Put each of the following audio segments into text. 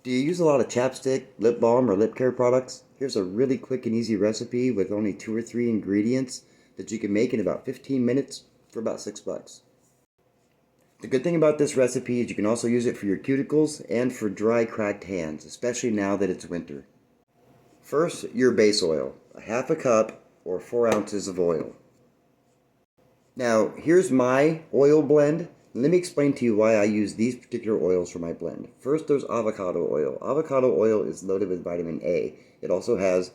Do you use a lot of chapstick, lip balm, or lip care products? Here's a really quick and easy recipe with only 2 or 3 ingredients that you can make in about 15 minutes for about $6. The good thing about this recipe is you can also use it for your cuticles and for dry, cracked hands, especially now that it's winter. First, your base oil, a half a cup or 4 ounces of oil. Now, here's my oil blend. Let me explain to you why I use these particular oils for my blend. First, there's avocado oil. Avocado oil is loaded with vitamin A. It also has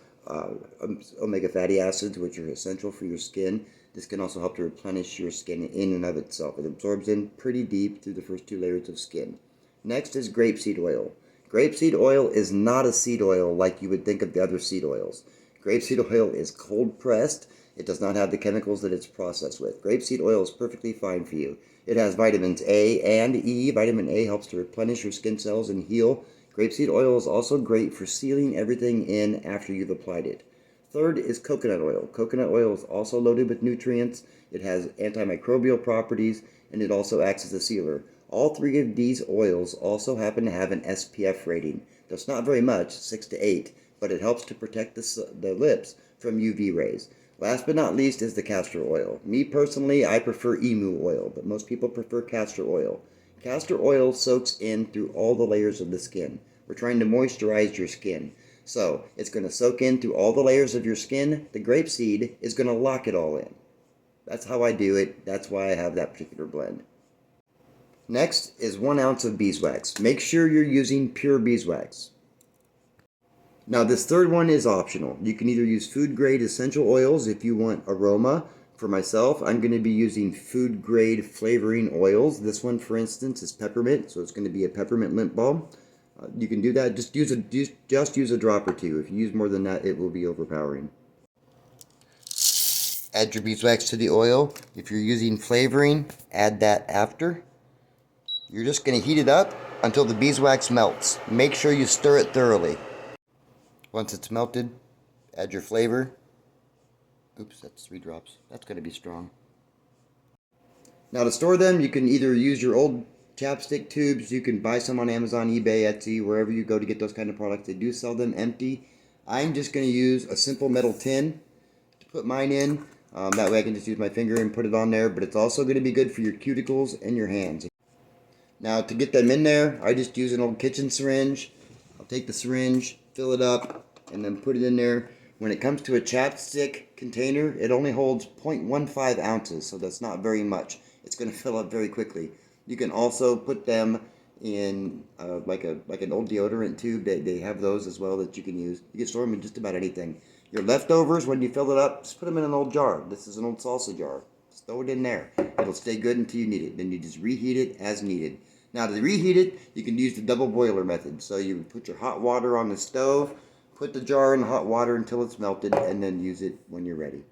omega fatty acids, which are essential for your skin. This can also help to replenish your skin in and of itself. It absorbs in pretty deep through the first 2 layers of skin. Next is grapeseed oil. Grapeseed oil is not a seed oil like you would think of the other seed oils. Grapeseed oil is cold pressed. It does not have the chemicals that it's processed with. Grapeseed oil is perfectly fine for you. It has vitamins A and E. Vitamin A helps to replenish your skin cells and heal. Grapeseed oil is also great for sealing everything in after you've applied it. Third is coconut oil. Coconut oil is also loaded with nutrients. It has antimicrobial properties, and it also acts as a sealer. All 3 of these oils also happen to have an SPF rating. That's not very much, 6 to 8, but it helps to protect the lips from UV rays. Last but not least is the castor oil. Me personally, I prefer emu oil, but most people prefer castor oil. Castor oil soaks in through all the layers of the skin. We're trying to moisturize your skin. So it's going to soak in through all the layers of your skin. The grapeseed is going to lock it all in. That's how I do it. That's why I have that particular blend. Next is 1 ounce of beeswax. Make sure you're using pure beeswax. Now this third one is optional. You can either use food grade essential oils if you want aroma. For myself, I'm going to be using food grade flavoring oils. This one, for instance, is peppermint, so it's going to be a peppermint lip balm. You can do that. Just use a drop or 2. If you use more than that, it will be overpowering. Add your beeswax to the oil. If you're using flavoring, add that after. You're just going to heat it up until the beeswax melts. Make sure you stir it thoroughly. Once it's melted, add your flavor. Oops, that's 3 drops. That's going to be strong. Now to store them, you can either use your old chapstick tubes. You can buy some on Amazon, eBay, Etsy, wherever you go to get those kind of products. They do sell them empty. I'm just going to use a simple metal tin to put mine in. That way I can just use my finger and put it on there. But it's also going to be good for your cuticles and your hands. Now to get them in there, I just use an old kitchen syringe. I'll take the syringe, fill it up, and then put it in there. When it comes to a chapstick container, it only holds 0.15 ounces, so that's not very much. It's going to fill up very quickly. You can also put them in like an old deodorant tube. They have those as well that you can use. You can store them in just about anything. Your leftovers, when you fill it up, just put them in an old jar. This is an old salsa jar. Just throw it in there. It'll stay good until you need it. Then you just reheat it as needed. Now to reheat it, you can use the double boiler method. So you put your hot water on the stove, put the jar in hot water until it's melted, and then use it when you're ready.